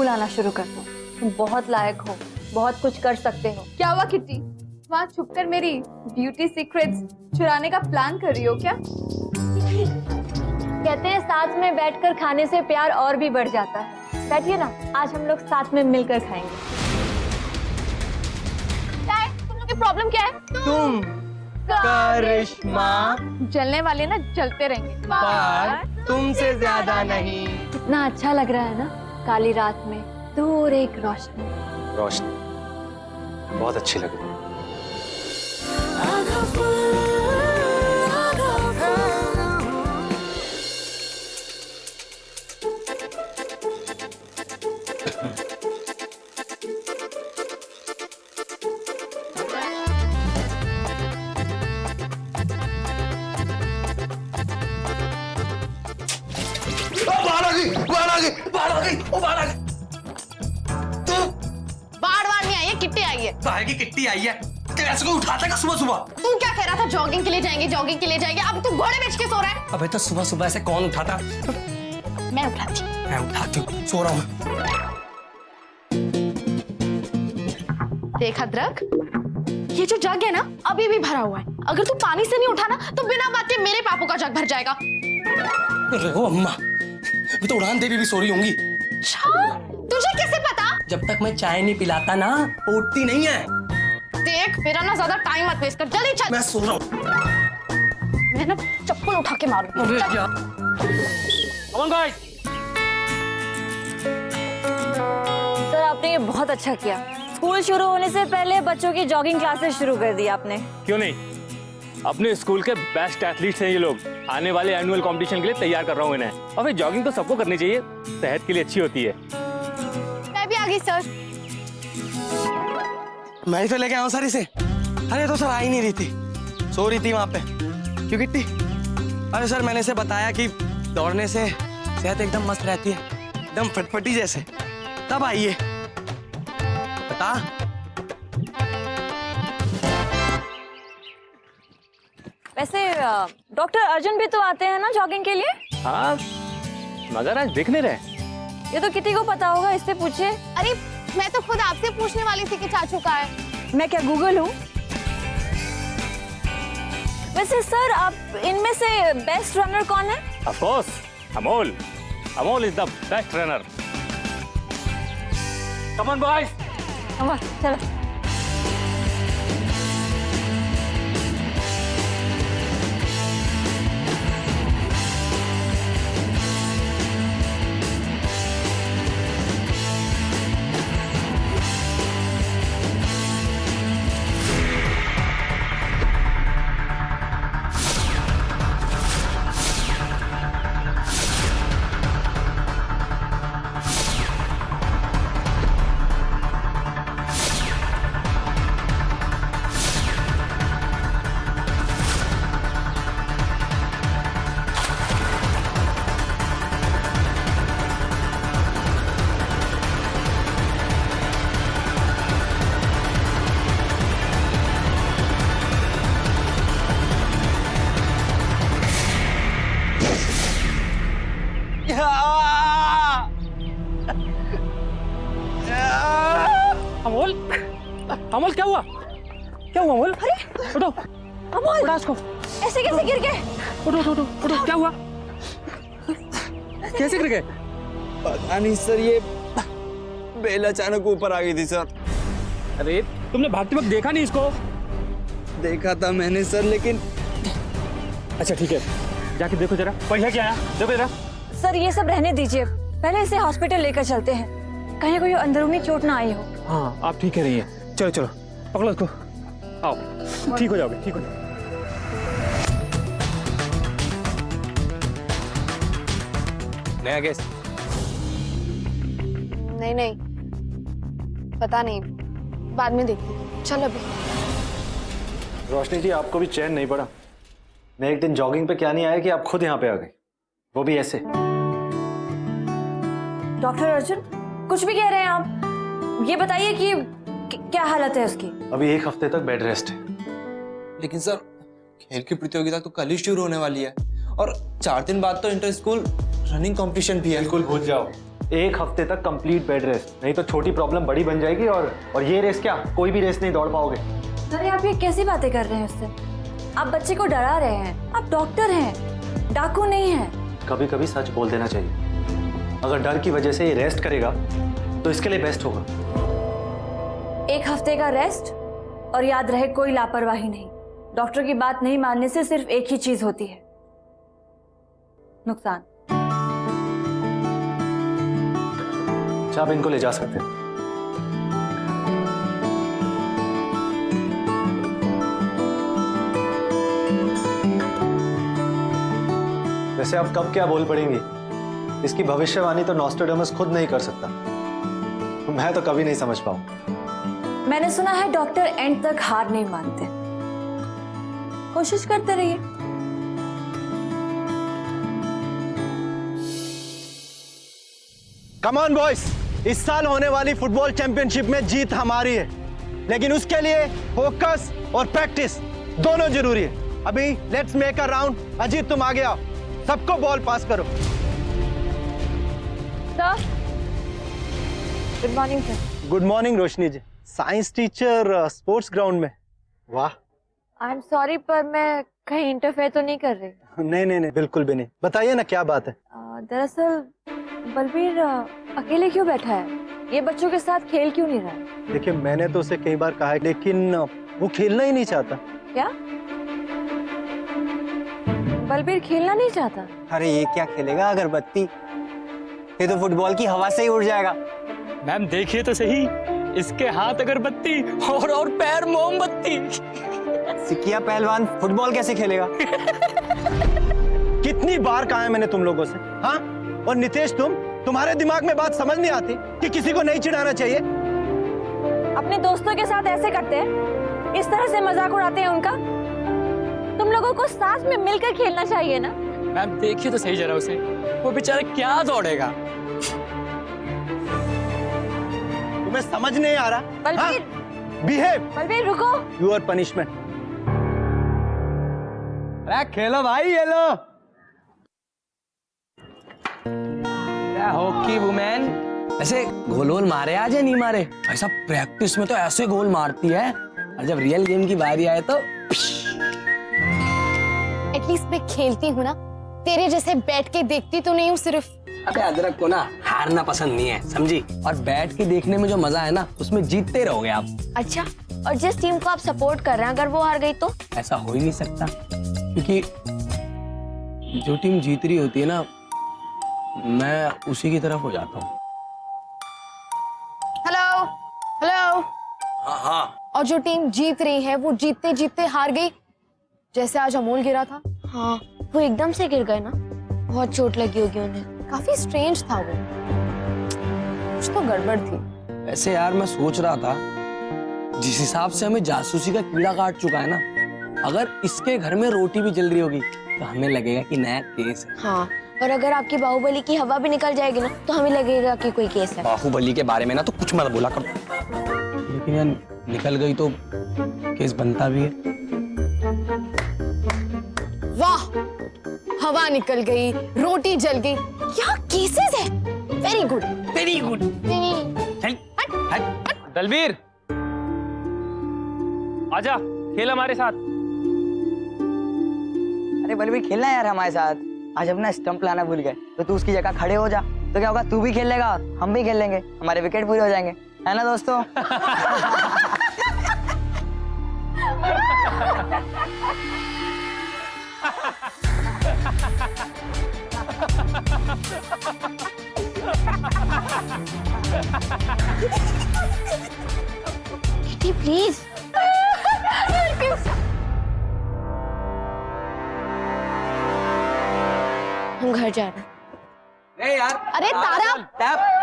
School आना शुरू कर दो। तुम बहुत लायक हो, बहुत कुछ कर सकते हो। क्या हुआ किट्टी? वहाँ छुपकर मेरी ब्यूटी सीक्रेट्स चुराने का प्लान कर रही हो क्या? कहते हैं साथ में बैठकर खाने से प्यार और भी बढ़ जाता है। बैठिए ना, आज हम लोग साथ में मिलकर खाएंगे। क्या है? तुम लोग की प्रॉब्लम क्या है? तुम करिश्मा, जलने वाले ना जलते रहेंगे, पर तुमसे ज्यादा नहीं। कितना अच्छा लग रहा है ना, काली रात में दूर एक रोशनी। रोशनी बहुत अच्छी लग रही है। बार बार नहीं आई है, किट्टी आई है। बाहर की किट्टी आई है, कैसे को उठाता है सुबह सुबह? तू क्या कह रहा था? जॉगिंग के लिए जाएंगे, जॉगिंग के लिए जाएंगे। अब तू घोड़े बेच के सो रहा है। अबे तो सुबह सुबह ऐसे कौन उठाता? मैं उठाती। मैं उठाती हूँ, सो रहा हूँ। देख अदरक, ये जो जग है ना अभी भी भरा हुआ है। अगर तू पानी से नहीं उठा ना तो बिना बात के मेरे पापू का जग भर जाएगा। अरे ओ अम्मा, अभी तो उड़ान देवी भी सो रही होंगी। अच्छा, तुझे कैसे पता? जब तक मैं चाय नहीं पिलाता ना, वो उठती नहीं है। देख मेरा ना ज्यादा टाइम मत वेस्ट कर, जल्दी चल। मैं सो रहा हूँ। मैं ना चप्पल उठा के मारूंगी। अरे चल। यार। कमन गाइस, सर आपने ये बहुत अच्छा किया। स्कूल शुरू होने से पहले बच्चों की जॉगिंग क्लासेस शुरू कर दी आपने। क्यों नहीं? अपने स्कूल के बेस्ट एथलीट्स हैं ये लोग। आने वाले एनुअल कंपटीशन के लिए तैयार कर रहा हूँ इन्हें। और फिर जॉगिंग तो सबको करनी चाहिए, सेहत के लिए अच्छी होती है। मैं भी आ गई सर। मैं ही तो लेके आऊँ सर इसे। अरे तो सर आ ही नहीं रही थी, सो रही थी वहां पे। क्यों किट्टी? अरे सर मैंने इसे बताया कि दौड़ने से सेहत एकदम मस्त रहती है, एकदम फटफटी जैसे। तब आइए बता। वैसे डॉक्टर अर्जुन भी तो आते हैं ना जॉगिंग के लिए? हाँ, मगर आज दिख नहीं रहे। ये तो किसी को पता होगा, इससे पूछिए। अरे मैं तो खुद आपसे पूछने वाली थी कि चाचू का है। मैं क्या गूगल हूँ? वैसे सर आप इनमें से बेस्ट रनर कौन है? Of course Amol. Amol is the best runner. Come on boys, चलो। अमोल, अमोल क्या हुआ? क्या हुआ अमोल? अरे उठो, अमोल, उठा उसको। ऐसे कैसे गिर गए? उठो उठो उठो उठो, क्या हुआ? कैसे गिर गए? पता नहीं सर, ये बेल अचानक ऊपर आ गई थी सर। अरे तुमने भागते वक्त देखा नहीं इसको? देखा था मैंने सर, लेकिन अच्छा ठीक है, जाके देखो जरा। पहले क्या आया देखो जरा। सर ये सब रहने दीजिए, पहले इसे हॉस्पिटल लेकर चलते हैं, कहीं कोई अंदरूनी चोट ना आई हो। हाँ आप ठीक कह रही हैं। चलो चलो पकड़ो इसको, आओ ठीक हो जाओगे, ठीक हो जाओगे। नया केस? नहीं नहीं, पता नहीं, बाद में देखते। चल अभी। रोशनी जी आपको भी चैन नहीं पड़ा। मैं एक दिन जॉगिंग पे क्या नहीं आया कि आप खुद यहाँ पे आ गई, वो भी ऐसे। डॉक्टर अर्जुन कुछ भी कह रहे हैं आप, ये बताइए कि क्या हालत है उसकी? अभी एक हफ्ते तक बेड रेस्ट है। लेकिन सर खेल की प्रतियोगिता तो कल ही शुरू होने वाली है और 4 दिन बाद तो इंटर स्कूल रनिंग कंपटीशन भी है। बिल्कुल भूल जाओ, 1 हफ्ते तक कंप्लीट बेड रेस्ट, नहीं तो छोटी प्रॉब्लम बड़ी बन जाएगी। और ये रेस क्या, कोई भी रेस नहीं दौड़ पाओगे। अरे आप ये कैसी बातें कर रहे हैं उससे? आप बच्चे को डरा रहे हैं। आप डॉक्टर हैं, डाकू नहीं हैं। कभी कभी सच बोल देना चाहिए। अगर डर की वजह से ये रेस्ट करेगा तो इसके लिए बेस्ट होगा। 1 हफ्ते का रेस्ट, और याद रहे कोई लापरवाही नहीं। डॉक्टर की बात नहीं मानने से सिर्फ एक ही चीज होती है, नुकसान। अच्छा, आप इनको ले जा सकते हैं। वैसे आप कब क्या बोल पड़ेंगी, इसकी भविष्यवाणी तो नॉस्ट्रेडामस खुद नहीं कर सकता। मैं तो कभी नहीं समझ पाऊं। मैंने सुना है डॉक्टर एंड तक हार नहीं मानते। कोशिश करते रहिए। कम ऑन बॉयज, इस साल होने वाली फुटबॉल चैंपियनशिप में जीत हमारी है, लेकिन उसके लिए फोकस और प्रैक्टिस दोनों जरूरी है। अभी let's make a round. Ajit तुम आगे आओ, सबको बॉल पास करो। Sir, good morning sir. Good morning Roshni ji. Science teacher sports ground में, वाह। आई एम सॉरी, पर मैं कहीं इंटरफेयर तो नहीं कर रही। नहीं नहीं नहीं, बिल्कुल भी नहीं। बताइए ना क्या बात है। दरअसल बलबीर अकेले क्यों बैठा है? ये बच्चों के साथ खेल क्यों नहीं रहा है? देखिए, मैंने तो उसे कई बार कहा है, लेकिन वो खेलना ही नहीं चाहता। क्या बलबीर खेलना नहीं चाहता? अरे ये क्या खेलेगा अगरबत्ती, ये तो फुटबॉल की हवा से ही उड़ जाएगा। मैम देखिए तो सही, इसके हाथ अगरबत्ती और पैर मोमबत्ती। सिकिया पहलवान फुटबॉल कैसे खेलेगा? कितनी बार कहा है मैंने तुम लोगों से, हाँ? और नितेश, तुम्हारे दिमाग में बात समझ नहीं आती कि किसी को नहीं चिढ़ाना चाहिए? अपने दोस्तों के साथ ऐसे करते हैं, इस तरह से मजाक उड़ाते हैं उनका। तुम लोगों को साथ में मिलकर खेलना चाहिए ना। मैम देखिए तो सही जरा उसे, वो बेचारा क्या दौड़ेगा। तुम्हें समझ नहीं आ रहा? बलबीर, बिहेव। बलबीर रुको। Your punishment. अरे खेलो भाई, ये लो। हॉकी वुमेन ऐसे गोल गोल मारे आज या नहीं मारे? ऐसा प्रैक्टिस में तो ऐसे गोल मारती है, और जब रियल गेम की बारी आए तो एटलीस्ट मैं खेलती हूँ ना, तेरे जैसे बैठ के देखती तो नहीं हूँ सिर्फ। अबे अदरक को ना हारना पसंद नहीं है, समझी? और बैठ के देखने में जो मजा है ना, उसमें जीतते रहोगे आप। अच्छा, और जिस टीम को आप सपोर्ट कर रहे हैं अगर वो हार गई तो? ऐसा हो ही नहीं सकता, क्योंकि जो टीम जीत रही होती है ना, मैं उसी की तरफ हो जाता हूँ। Hello hello. हाँ हाँ। और जो टीम जीत रही है वो जीतते जीतते हार गई, जैसे आज अमोल गिरा था। हाँ, वो एकदम से गिर गए ना, बहुत चोट लगी होगी उन्हें। काफी स्ट्रेंज था वो, कुछ तो गड़बड़ थी। वैसे यार मैं सोच रहा था, जिस हिसाब से हमें जासूसी का कीड़ा काट चुका है ना, अगर इसके घर में रोटी भी जल रही होगी तो हमें लगेगा कि नया केस है। हाँ, और अगर आपकी बाहुबली की हवा भी निकल जाएगी ना, तो हमें लगेगा कि कोई केस है। बाहुबली के बारे में ना तो कुछ मत बोला कर। लेकिन यार निकल गई तो केस बनता भी है। वाह, हवा निकल गई, रोटी जल गई, क्या केसेस है। Very good, very good. Dalbir आजा, खेल हमारे साथ। अरे बलबीर, खेलना है यार हमारे साथ। आज अपना स्टंप लाना भूल गए, तो तू उसकी जगह खड़े हो जा, तो क्या होगा, तू भी खेल लेगा, हम भी खेल लेंगे, हमारे विकेट पूरे हो जाएंगे, है ना दोस्तों? Kitty please. हम घर जा रहे हैं। ए यार, अरे तारा,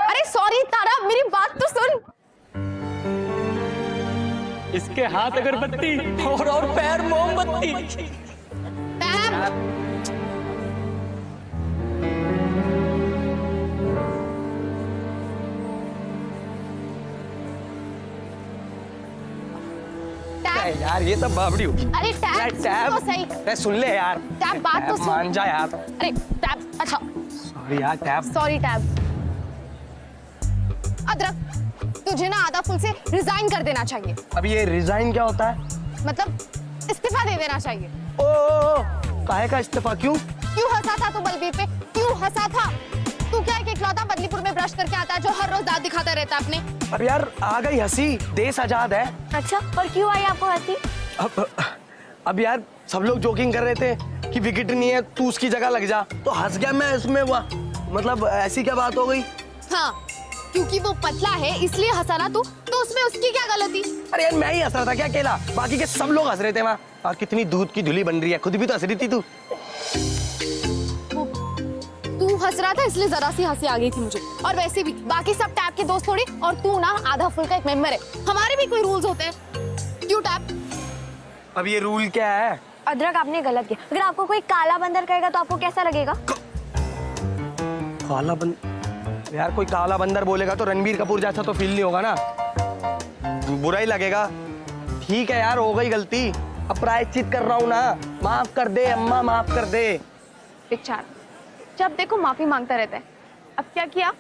अरे सॉरी तारा, मेरी बात तो सुन। इसके हाथ अगरबत्ती और पैर मोमबत्ती। टैब। यार ये तो बावड़ी होगी। अरे टैब तो सही। अरे सुन ले यार, टैब बात तो सुन। मान जा यार। अरे टैब, अच्छा सॉरी यार, टैब। Sorry tab. अदरक, तुझे ना आधा फुल से रिजाइन कर देना चाहिए। अब ये रिजाइन क्या होता है? मतलब इस्तीफा दे देना चाहिए। ओ काहे का इस्तीफा? क्यों? क्यों हंसा था तू बलबीर पे? क्यों हंसा था? तू क्या एक इकलौता बदलीपुर में ब्रश करके आता है जो हर रोज दांत दिखाता रहता है अपने? अब यार आ गई हंसी, देश आजाद है। अच्छा, और क्यों आई आपको हंसी? अब यार सब लोग जोकिंग कर रहे थे कि विकेट नहीं है, तू उसकी जगह लग जा, तो हंस गया मैं इसमें। हुआ मतलब ऐसी क्या बात हो गई? हाँ, क्योंकि वो पतला है इसलिए हंसा ना तू, तो उसमें उसकी क्या गलती? अरे यार मैं ही हंस रहा था क्या अकेला? बाकी के सब लोग हंस रहे थे वहाँ। और कितनी दूध की धुली बन रही है, खुद भी तो हंस रही थी तू। तू हंस रहा था इसलिए जरा सी हंसी आ गई थी मुझे। और वैसे भी बाकी सब टैप के दोस्त थोड़ी, और तू ना आधा फुल का एक मेंबर है। हमारे भी कोई रूल्स होते हैं। क्यों टैप? अब ये रूल क्या है? अदरक, आपने गलत किया। अगर आपको कोई काला बंदर कहेगा तो आपको कैसा लगेगा? काला बंदर? यार कोई काला बंदर बोलेगा तो रणबीर कपूर जैसा तो फील नहीं होगा ना, बुरा ही लगेगा। ठीक है यार, हो गई गलती, अब प्रायश्चित कर रहा हूँ ना, माफ कर दे अम्मा, माफ कर दे। बेचारा, जब देखो माफी मांगता रहता है। अब क्या किया?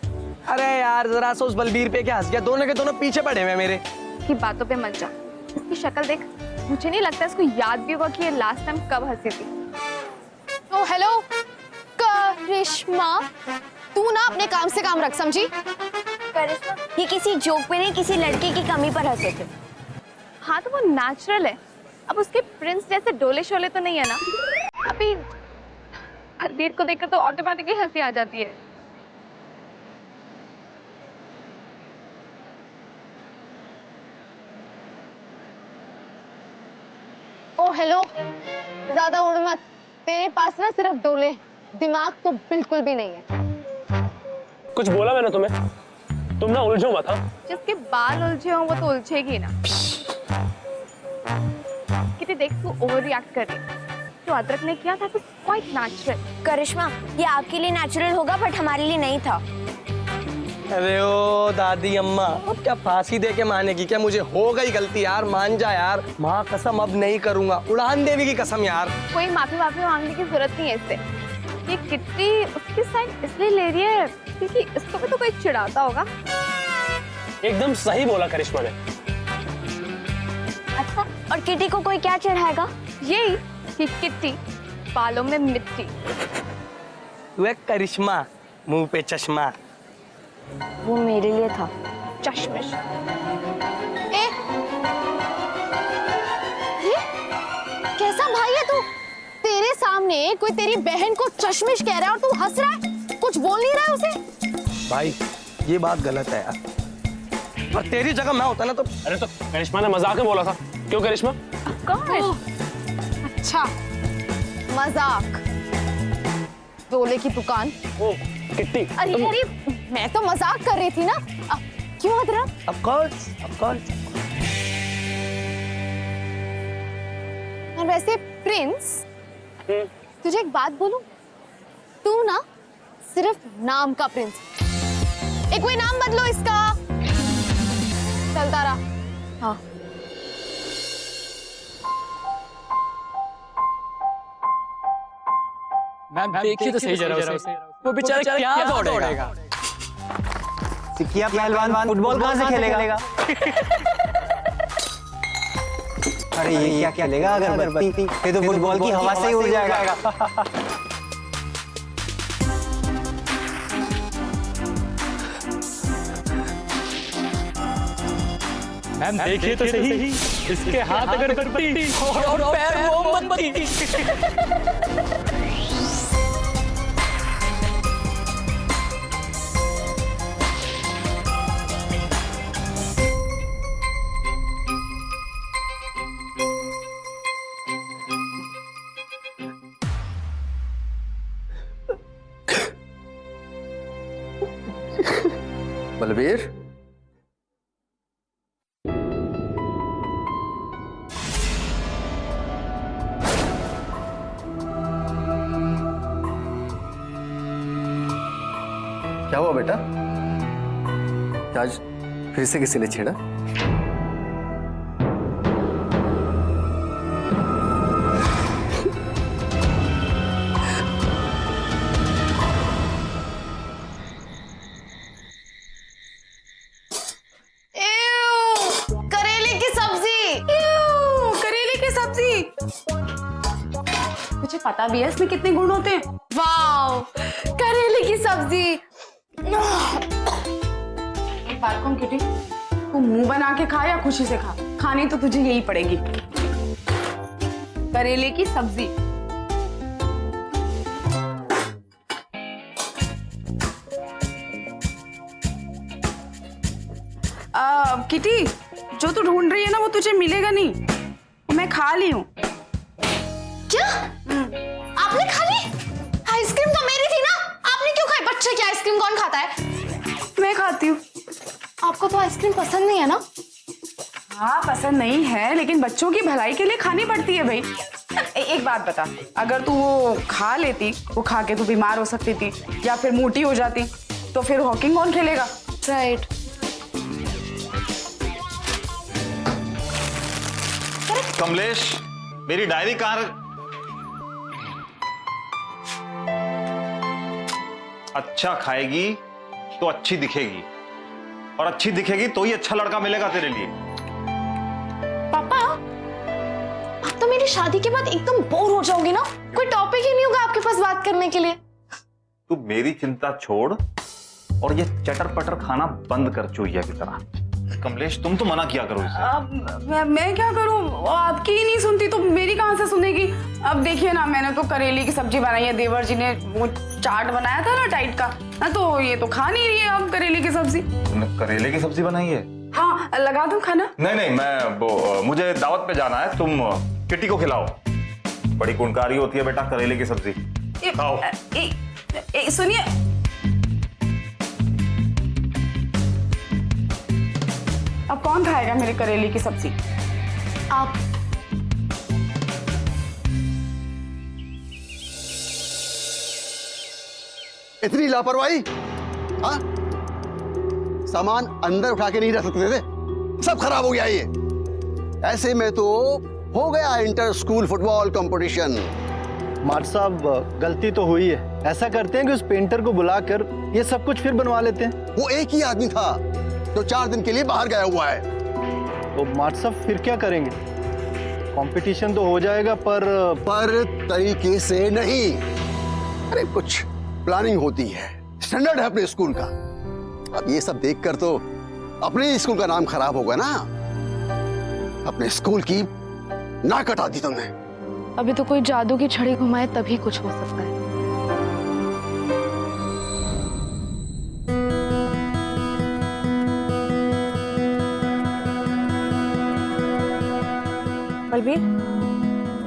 अरे यार जरा सा उस बलबीर पे क्या हंस गया, दोनों के दोनों पीछे पड़े हुए मेरे। की बातों पे मत जा, इसकी शक्ल देख, मुझे नहीं लगता इसको याद भी होगा कि ये लास्ट टाइम कब हंसी थी। ओ हेलो करिश्मा, तू ना अपने काम से काम रख, समझी? करिश्मा, ये किसी जोक पे नहीं, किसी लड़के की कमी पर हंसे थे। हाँ तो वो नेचुरल है। अब उसके प्रिंस जैसे डोले शोले तो नहीं है ना। अभी बलबीर को देखकर तो ऑटोमेटिकली हंसी आ जाती है। ओ हेलो, ज्यादा उड़ मत, तेरे पास ना सिर्फ डोले, दिमाग तो बिल्कुल भी नहीं है। कुछ बोला मैंने तुम्हें? तुम ना उलझो मत। हाँ, जिसके बाल उलझे हों वो तो उलझेगी ना। कितनी देख तू ओवर रिएक्ट कर रही है। जो अदरक ने किया था तो क्वाइट नेचुरल। करिश्मा, ये आपके लिए नेचुरल होगा बट हमारे लिए नहीं था। अरे ओ दादी अम्मा, अब क्या फांसी दे के मानेगी क्या? मुझे हो गई गलती यार, मान जा यार। माँ कसम अब नहीं करूंगा, उड़ान देवी की कसम यार। कोई माफी मांगने की जरूरत नहीं है इससे। ये किट्टी उसकी साइड इसलिए ले रही है क्योंकि इसको भी तो कोई चिढ़ाता होगा। एकदम सही बोला करिश्मा ने। अच्छा, और किटी को कोई क्या चढ़ाएगा? यही कि किट्टी बालों में मिट्टी। तू एक करिश्मा, मुंह पे चश्मा। वो मेरे लिए था। चश्मिश। ए, ये कैसा भाई है तू? तेरे सामने कोई तेरी बहन को चश्मिश कह रहा है और तू हंस रहा है? कुछ बोल नहीं रहा है उसे? भाई ये बात गलत है यार, पर तेरी जगह मैं होता ना तो। अरे तो करिश्मा ने मजाक में बोला था। क्यों करिश्मा? अच्छा, मजाक। डोले की दुकान। ओ किट्टी, अरे अरे, मैं तो मजाक कर रही थी ना। क्यों अदरक? Of course, of course. और वैसे प्रिंस, तुझे एक बात बोलूं, तू ना सिर्फ नाम का प्रिंस। एक कोई नाम बदलो इसका। चलता रहा। हाँ। मैम देखिए तो सही जरा उसे, वो बेचारा क्या दौड़ेगा। सिकिया पहलवान फुटबॉल कहाँ से खेलेगा? अरे ये क्या खेलेगा अगरबत्ती? ये तो फुटबॉल की हवा से ही उड़ जाएगा। मैम देखिए तो सही, इसके हाथ अगरबत्ती और पैर मोमबत्ती। बलबीर, क्या हुआ बेटा? आज फिर से किसी ने छेड़ा? पता भी है इसमें कितने गुण होते हैं। वाओ, करेले की सब्जी। एक बात कहूं किटी, तू मुंह बना के खा या खुशी से खा, खानी तो तुझे यही पड़ेगी, करेले की सब्जी। किटी, जो तू ढूंढ रही है ना वो तुझे मिलेगा नहीं, वो मैं खा ली हूँ। क्या आपने खा ली? आइसक्रीम तो मेरी थी ना, आपने क्यों खाई? बच्चे की आइसक्रीम कौन खाता है? मैं खाती हूँ। आपको तो आइसक्रीम पसंद नहीं है ना? हाँ पसंद नहीं है, लेकिन बच्चों की भलाई के लिए खानी पड़ती है भाई। एक बात बता, अगर तू वो खा लेती, वो खा के तू बीमार हो सकती थी या फिर मोटी हो जाती, तो फिर हॉकिंग कौन खेलेगा? राइट। कमलेश, मेरी डायरी कहाँ अच्छा खाएगी तो अच्छी दिखेगी, और अच्छी दिखेगी तो ही अच्छा लड़का मिलेगा तेरे लिए। पापा, आप तो मेरी शादी के बाद एकदम बोर हो जाओगे ना, कोई टॉपिक ही नहीं होगा आपके पास बात करने के लिए। तू मेरी चिंता छोड़ और ये चटर पटर खाना बंद कर चूहिया की तरह। कमलेश, तुम तो मना किया करो इसे। मैं क्या करूं, आपकी ही नहीं सुनती तो मेरी कहां से सुनेगी। अब देखिए ना, मैंने तो करेले की सब्जी बनाई है, देवर जी ने वो चाट बनाया था ना टाइट का, ना तो ये तो खा नहीं रही है अब करेले की सब्जी। तुमने करेले की सब्जी बनाई है? हाँ, लगा दूं खाना? नहीं, मुझे दावत पे जाना है, तुम किटी को खिलाओ, बड़ी गुणकारी होती है बेटा करेले की सब्जी। खाओ। सुनिए, अब कौन खाएगा मेरे करेले की सब्जी? आप। इतनी लापरवाही? हाँ, सामान अंदर उठा के नहीं रख सकते थे, सब खराब हो गया ये। ऐसे में तो हो गया इंटर स्कूल फुटबॉल कंपटीशन। माट साहब, गलती तो हुई है, ऐसा करते हैं कि उस पेंटर को बुलाकर ये सब कुछ फिर बनवा लेते हैं। वो एक ही आदमी था जो 4 दिन के लिए बाहर गया हुआ है। तो माट साहब फिर क्या करेंगे? कंपटीशन तो हो जाएगा पर तरीके से नहीं। अरे कुछ प्लानिंग होती है, स्टैंडर्ड है अपने स्कूल का। अब ये सब देखकर तो अपने स्कूल का नाम खराब होगा ना। अपने स्कूल की नाक कटा दी तुमने। अभी तो कोई जादू की छड़ी घुमाए तभी कुछ हो सकता है। Balbir,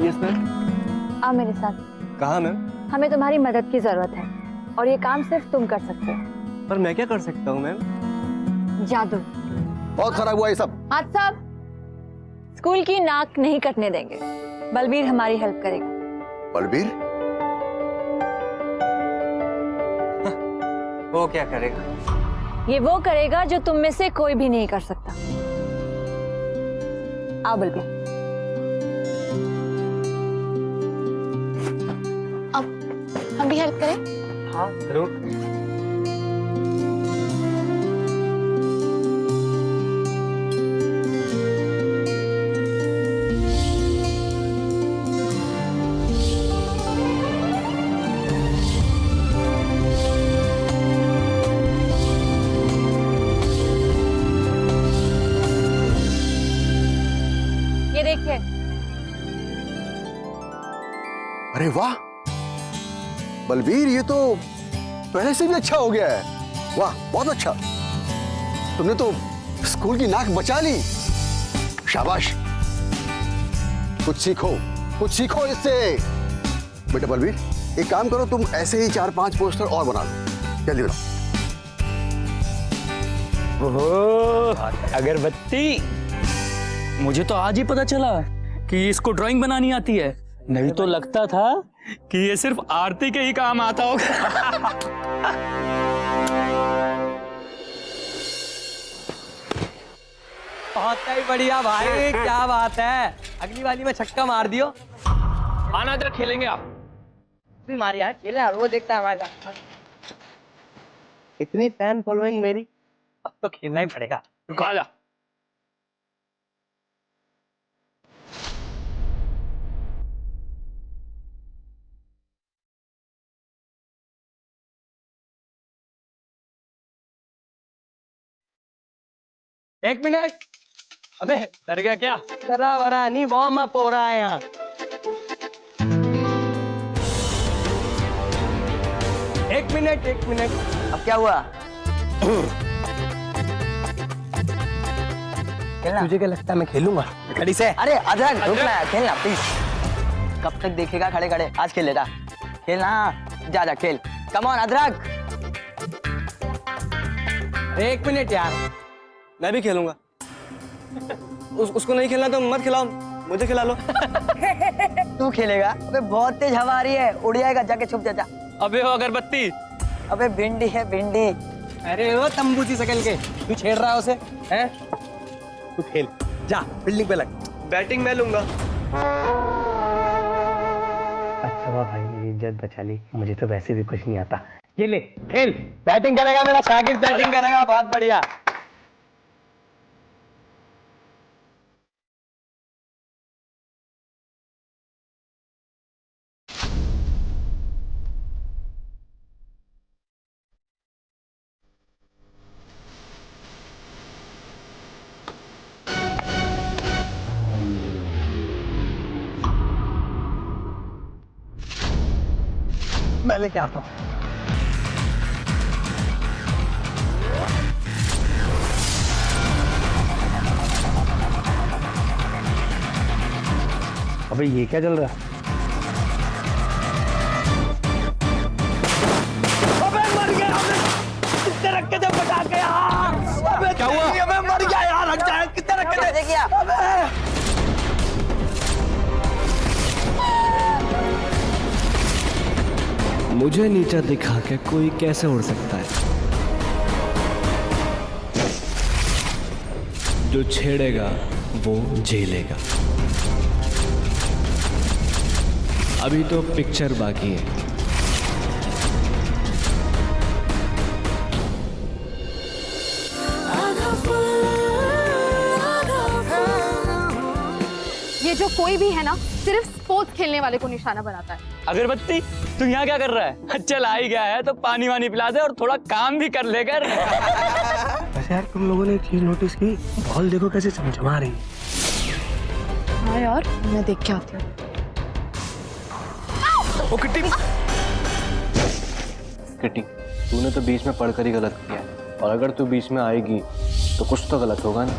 yes ma'am. आ मेरे साथ। कहाँ मैम? हमें तुम्हारी मदद की जरूरत है और ये काम सिर्फ तुम कर सकते हो। पर मैं क्या कर सकता हूँ मैम? जादू। बहुत खराब हुआ ये सब। हाथ साहब, स्कूल की नाक नहीं कटने देंगे। बलबीर हमारी हेल्प करेगा। बलबीर? वो क्या करेगा? ये वो करेगा जो तुम में से कोई भी नहीं कर सकता। आओ बलबीर। अब हम भी हेल्प करें? हाँ जरूर। ये देखिए। अरे वाह बलबीर, ये तो पहले से भी अच्छा हो गया है। वाह, बहुत अच्छा। तुमने तो स्कूल की नाक बचा ली। शाबाश, कुछ सीखो इससे। बेटा बलबीर, एक काम करो, तुम ऐसे ही 4-5 पोस्टर और बना लो, जल्दी बनाओ। ओहो, अगरबत्ती। मुझे तो आज ही पता चला कि इसको ड्राइंग बनानी आती है, नहीं तो लगता था कि ये सिर्फ आरती के ही काम आता होगा। बहुत ही बढ़िया भाई, क्या बात है। अगली वाली में छक्का मार दियो। आना इधर खेलेंगे आप। मार यार, खेले यार, वो देखता है हमारा। इतनी फैन फॉलोइंग मेरी, अब तो खेलना ही पड़ेगा। रुका जा। एक मिनट। अबे डर गया क्या? डरा वरा नहीं, वार्म अप हो रहा है यहाँ। एक मिनट। अब क्या हुआ? खेलना? तुझे क्या लगता है मैं खेलूंगा कड़ी से? अरे अदरक रुक ना, खेलना प्लीज। कब तक देखेगा खड़े खड़े? आज खेल लेता। खेलना, जा जा खेल। कम ऑन अदरक। एक मिनट यार, मैं भी खेलूंगा। उसको नहीं खेलना तो मत खिलाओ, मुझे खिला लो। तू खेलेगा? अबे बहुत तेज हवा आ रही है, उड़ जाएगा, जाके छुप जा। अबे वो अगरबत्ती। अबे भिंडी है भिंडी। अरे वो तंबूची सकल के, तू छेड़ रहा है उसे? हैं? तू खेल, जा बिल्डिंग पे लग। बैटिंग मैं लूंगा। अच्छा हुआ भाई मेरी इज्जत बचा ली, मुझे तो वैसे भी कुछ नहीं आता। ये ले खेल, बैटिंग करेगा मेरा शागिर्द, बैटिंग करेगा। बहुत बढ़िया। मैं लेके आता हूँ। अबे ये क्या चल रहा है? अबे मर गया, कितने रख के जब बचा के यार। अबे क्या हुआ? अबे मर गया यार, रख जाए कितने रख के दे किया? मुझे नीचा दिखा के कोई कैसे उड़ सकता है? जो छेड़ेगा वो झेलेगा। अभी तो पिक्चर बाकी है। ये जो कोई भी है ना, सिर्फ स्पोर्ट्स खेलने वाले को निशाना बनाता है। अगरबत्ती, तू यहाँ क्या कर रहा है? चल आ ही गया है तो पानी वानी पिला दे और थोड़ा काम भी कर ले कर। वैसे यार तुम लोगों ने एक चीज नोटिस की? बॉल देखो कैसे चमचमा रही है। हाँ यार, मैं देख के आती हूँ। ओ किट्टी, किटी, तूने तो बीच में पढ़कर ही गलत किया है, और अगर तू बीच में आएगी तो कुछ तो गलत होगा ना।